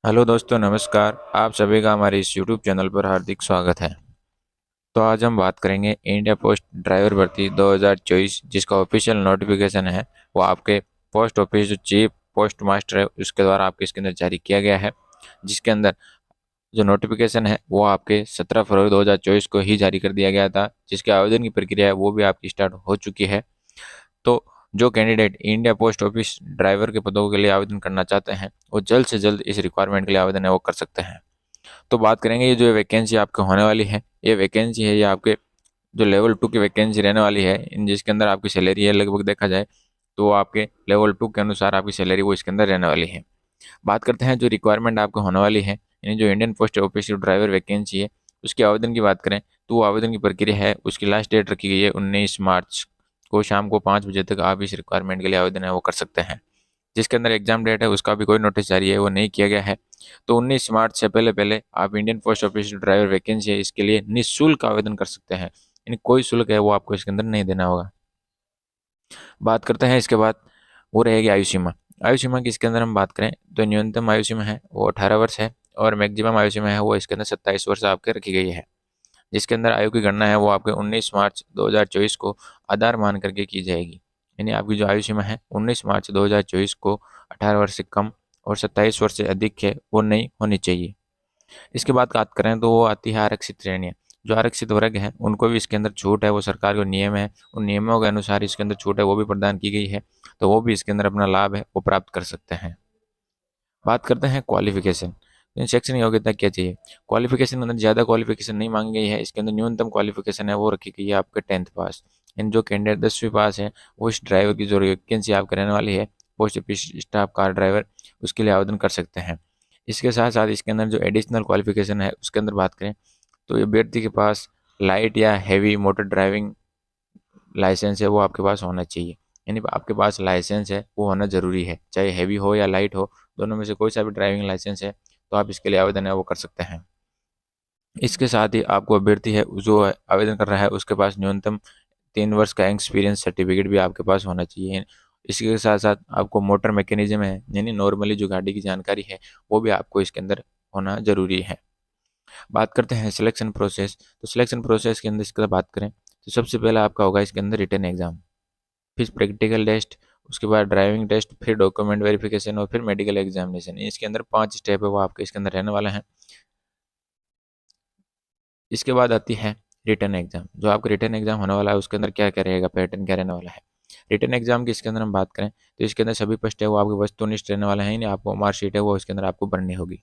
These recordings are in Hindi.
हेलो दोस्तों, नमस्कार। आप सभी का हमारे इस यूट्यूब चैनल पर हार्दिक स्वागत है। तो आज हम बात करेंगे इंडिया पोस्ट ड्राइवर भर्ती 2024, जिसका ऑफिशियल नोटिफिकेशन है वो आपके पोस्ट ऑफिस जो चीफ पोस्ट मास्टर है उसके द्वारा आपके इसके अंदर जारी किया गया है। जिसके अंदर जो नोटिफिकेशन है वो आपके 17 फरवरी 2024 को ही जारी कर दिया गया था, जिसके आवेदन की प्रक्रिया है वो भी आपकी स्टार्ट हो चुकी है। तो जो candidate India post office driver के पदों के लिए आवेदन करना चाहते हैं वो जल्द से जल्द इस रिक्वायरमेंट के लिए आवेदन है वो कर सकते हैं। तो बात करेंगे ये जो वैकेंसी आपके होने वाली है, ये वैकेंसी है ये आपके जो लेवल 2 की वैकेंसी रहने वाली है, इन जिसके अंदर आपकी सैलरी है लगभग देखा जाए तो आपके लेवल 2 के अनुसार आपकी सैलरी वो इसके अंदर रहने वाली है। बात करते हैं जो रिक्वायरमेंट आपको होने वाली है, यानी जो Indian post office driver vacancy है उसके आवेदन की बात करें तो वो आवेदन की प्रक्रिया है उसकी लास्ट डेट रखी गई है 19 मार्च को शाम को 5 बजे तक आप इस रिक्वायरमेंट के लिए आवेदन है वो कर सकते हैं। जिसके अंदर एग्जाम डेट है उसका भी कोई नोटिस जारी है वो नहीं किया गया है। तो 19 मार्च से पहले पहले आप Indian post office driver vacancy है इसके लिए निःशुल्क आवेदन कर सकते हैं, यानी कोई शुल्क है वो आपको इसके अंदर नहीं देना होगा। बात करते हैं इसके बाद वो रहेगी आयु सीमा। आयु सीमा की इसके अंदर हम बात करें तो न्यूनतम आयु सीमा है वो 18 वर्ष है और मैक्सिमम आयु सीमा है वो इसके अंदर 27 वर्ष आपके रखी गई है। जिसके अंदर आयु की गणना है वो आपके 19 मार्च 2024 को आधार मान करके की जाएगी, यानी आपकी जो आयु सीमा है 19 मार्च 2024 को 18 वर्ष से कम और 27 वर्ष से अधिक है वो नहीं होनी चाहिए। इसके बाद बात करें तो वो आती है आरक्षित श्रेणियाँ। जो आरक्षित वर्ग हैं उनको भी इसके अंदर छूट है, वो सरकार के नियम है, उन नियमों के अनुसार इसके अंदर छूट है वो भी प्रदान की गई है। तो वो भी इसके अंदर अपना लाभ है वो प्राप्त कर सकते हैं। बात करते हैं क्वालिफिकेशन। शैक्षणिक योग्यता क्या चाहिए? क्वालिफिकेशन के अंदर ज़्यादा क्वालिफिकेशन नहीं मांगी गई है, इसके अंदर न्यूनतम क्वालिफिकेशन है वो रखी गई है आपके 10th पास। इन जो कैंडिडेट 10वीं पास है वो इस ड्राइवर की जो वैकेंसी आपके रहने वाली है post office staff car driver उसके लिए आवेदन कर सकते हैं। इसके साथ साथ इसके अंदर जो एडिशनल क्वालिफिकेशन है उसके अंदर बात करें तो ये व्यक्ति के पास लाइट या हैवी मोटर ड्राइविंग लाइसेंस है वो आपके पास होना चाहिए, यानी आपके पास लाइसेंस है वो होना ज़रूरी है, चाहे हैवी हो या लाइट हो, दोनों में से कोई सा भी ड्राइविंग लाइसेंस है तो आप इसके लिए आवेदन है वो कर सकते हैं। इसके साथ ही आपको अभ्यर्थी है जो आवेदन कर रहा है उसके पास न्यूनतम 3 वर्ष का एक्सपीरियंस सर्टिफिकेट भी आपके पास होना चाहिए। इसके साथ साथ आपको मोटर मैकेनिज्म है यानी नॉर्मली जो गाड़ी की जानकारी है वो भी आपको इसके अंदर होना ज़रूरी है। बात करते हैं सिलेक्शन प्रोसेस। तो सिलेक्शन प्रोसेस के अंदर इसका बात करें तो सबसे पहला आपका होगा इसके अंदर रिटन एग्जाम, फिर प्रैक्टिकल टेस्ट, उसके बाद ड्राइविंग टेस्ट, फिर डॉक्यूमेंट वेरिफिकेशन और फिर मेडिकल एग्जामिनेशन। इसके अंदर 5 स्टेप है वो आपके इसके अंदर रहने वाला है। इसके बाद आती है रिटन एग्जाम। जो आपका रिटन एग्जाम होने वाला है उसके अंदर क्या क्या रहेगा, पैटर्न क्या रहने वाला है। रिटन एग्जाम की इसके अंदर हम बात करें तो इसके अंदर सभी प्रश्न है वो आपके वस्तुनिष्ठ रहने वाले हैं, यानी आपको मार्कशीट है वो इसके अंदर आपको भरनी होगी।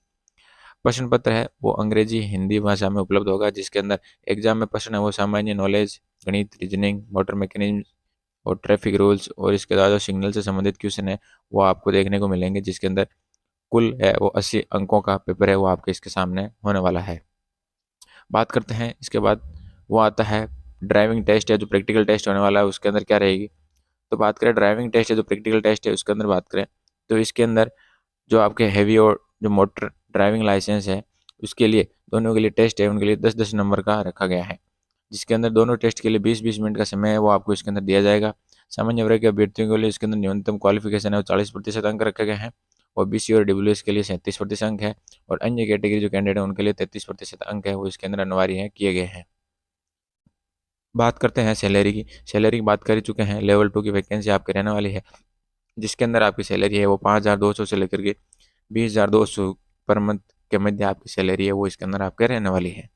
प्रश्न पत्र है वो अंग्रेजी हिंदी भाषा में उपलब्ध होगा। जिसके अंदर एग्जाम में प्रश्न है वो सामान्य नॉलेज, गणित, रीजनिंग, मोटर मैकेनिज्म और ट्रैफिक रूल्स और इसके अलावा जो सिग्नल से संबंधित क्वेश्चन है वो आपको देखने को मिलेंगे। जिसके अंदर कुल है वो 80 अंकों का पेपर है वो आपके इसके सामने होने वाला है। बात करते हैं इसके बाद वो आता है ड्राइविंग टेस्ट है जो प्रैक्टिकल टेस्ट होने वाला है उसके अंदर क्या रहेगी। तो बात करें ड्राइविंग टेस्ट है जो प्रैक्टिकल टेस्ट है उसके अंदर बात करें तो इसके अंदर जो आपके हैवी और जो मोटर ड्राइविंग लाइसेंस है उसके लिए दोनों के लिए टेस्ट है उनके लिए 10-10 नंबर का रखा गया है। जिसके अंदर दोनों टेस्ट के लिए 20-20 मिनट का समय है वो आपको इसके अंदर दिया जाएगा। सामान्य वर्ग के अभ्यर्थियों के लिए इसके अंदर न्यूनतम क्वालिफिकेशन है वो 40% अंक रखे गए हैं और BC और WS के लिए 37% अंक है और अन्य कैटेगरी जो कैंडिडेट है उनके लिए 33% अंक है वो इसके अंदर अनिवार्य है किए गए हैं। बात करते हैं सैलरी की। सैलरी की बात कर ही चुके हैं। लेवल 2 की वैकेंसी आपकी रहने वाली है जिसके अंदर आपकी सैलरी है वो 5,200 से लेकर के 20,200 पर मंथ के मध्य आपकी सैलरी है वो इसके अंदर आपके रहने वाली है।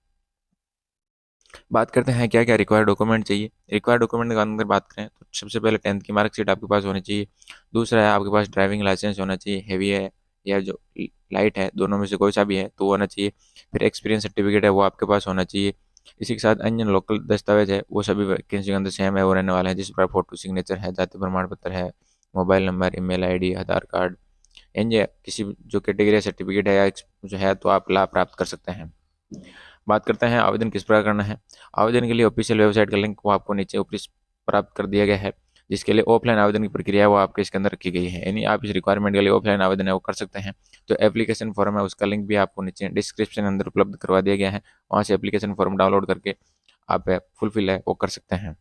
बात करते हैं क्या क्या रिक्वायर्ड डॉक्यूमेंट चाहिए। रिक्वायर्ड डॉक्यूमेंट के अंदर बात करें तो सबसे पहले 10th की मार्कशीट आपके पास होनी चाहिए। दूसरा है आपके पास ड्राइविंग लाइसेंस होना चाहिए, हैवी है या जो लाइट है दोनों में से कोई सा भी है तो होना चाहिए। फिर एक्सपीरियंस सर्टिफिकेट है वो आपके पास होना चाहिए। इसी के साथ अन्य लोकल दस्तावेज है वो सभी वैकेंसी के अंदर सेम है वो रहने वाला है, जिस पर फोटो सिग्नेचर है, जाति प्रमाण पत्र है, mobile number, email ID, Aadhaar card, and किसी भी जो कैटेगरी सर्टिफिकेट है या जो है तो आप लाभ प्राप्त कर सकते हैं। बात करते हैं आवेदन किस प्रकार करना है। आवेदन के लिए ऑफिशियल वेबसाइट का लिंक वो आपको नीचे ऊपर प्राप्त कर दिया गया है। जिसके लिए ऑफलाइन आवेदन की प्रक्रिया है वो आपके इसके अंदर रखी गई है, यानी आप इस रिक्वायरमेंट के लिए ऑफलाइन आवेदन है वो कर सकते हैं। जो एप्लीकेशन फॉर्म है उसका लिंक भी आपको नीचे डिस्क्रिप्शन अंदर उपलब्ध करवा दिया गया है, वहाँ से एप्लीकेशन फॉर्म डाउनलोड करके आप फुलफिल है वो कर सकते हैं।